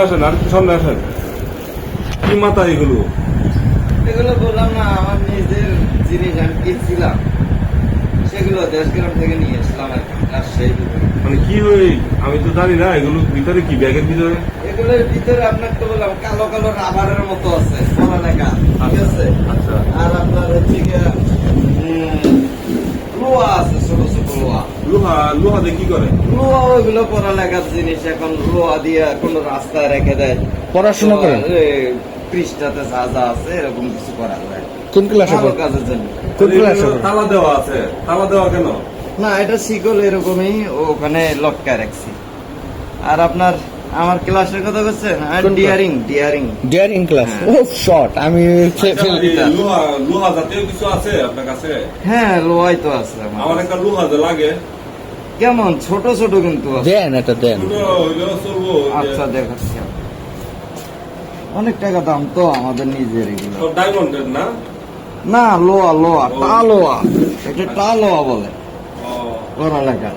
আসেন আর একটু সামনে আসেন। কি মাথা এগুলো? এগুলো বললাম না, আমার নিজের জিনিস আমি কিনছিলাম, সেগুলো দেশগ্রাম থেকে নিয়ে এসলাম আর কি, রাজশাহী থেকে। মানে কি হয়ে, আমি তো জানি না এগুলো ভিতরে কি, ব্যাগের ভিতরে? এগুলোর ভিতরে আপনাকে তো বললাম কালো কালো রাবারের মতো আছে পড়ালেখা, ঠিক আছে। আচ্ছা আর আপনার হচ্ছে গিয়া লোহা আছে, ছোট ছোট লোহা। লোহা, লোহা দিয়ে কি করে? লোহা ওইগুলো পড়ালেখার জিনিস, এখন লোহা দিয়ে কোনো রাস্তায় রেখে দেয়, পড়াশোনা করেন? পৃষ্ঠাতে যা যা আছে এরকম কিছু করা যায় কোন ক্লাসে ভালো কাজের জন্য। কোন ক্লাসে? তালা দেওয়া আছে, তালা দেওয়া কেন? না, এটা শিকল এরকমই ওখানে লটকায় রাখছি। আর আপনার আমার ক্লাসের কথা বলছেন, আর কোন class? ডিয়ারিং ডিয়ারিং ডিয়ারিং ক্লাস। হ্যাঁ। ও শর্ট, আমি আচ্ছা, এই লোহা, লোহা জাতীয় কিছু আছে আপনার কাছে? হ্যাঁ, লোহাই তো আছে আমার আমার। একটা লোহা যে লাগে, কেমন ছোট ছোট কিন্তু আছে। দেন, এটা দেন। ছোট হইলেও চলবো। আচ্ছা, দেখাচ্ছি। অনেক টাকা দাম তো আমাদের নিজের এগুলো। সব ডায়মন্ডের না? না, লোহা লোহা, ও। টা লোহা, এটা টা লোহা বলে ও, পড়ালেখা।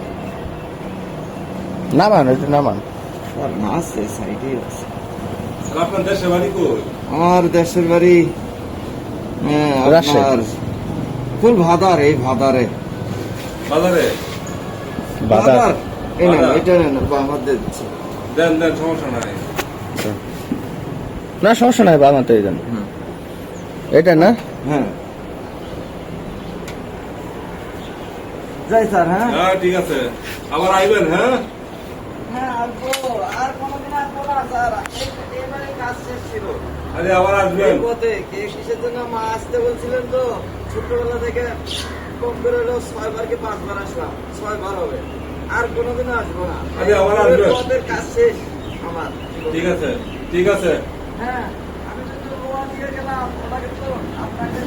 নামান, এটা নামান। আর না আছে, সাইডে আছে। আর আপনার দেশে বাড়ি কই? আমার দেশের বাড়ি রাজশাহী। আপনার ফুল ভাদার, এই ভাদারে। বাজারে? বাজার। এই নেন, বাজার। এটা নেন, আমার দিয়ে দিচ্ছি। দেন দেন, সমস্যা নাই। না সমস্যা নাই, বানাতে দেন। এটা না? হ্যাঁ, যাই স্যার। হ্যাঁ হ্যাঁ ঠিক আছে, আবার আইবেন। হ্যাঁ হ্যাঁ, আসবো। আর কোনোদিন আসবো না স্যার, এবারে কাজ শেষ ছিল। আরে আবার আসবেন। এই পথে কে কিসের জন্য মা আসতে বলছিলেন, তো ছোটবেলা থেকে কম করে হলেও 6 বার কি 5 বার আসলাম, 6 বার হবে। আর কোনোদিন আসবো না। আরে আবার এই আসবেন। পথের কাজ শেষ আমার। ঠিক আছে, ঠিক আছে। হ্যাঁ, আমি যদি লোয়া দিয়ে গেলাম, ওটা কিন্তু আপনাকে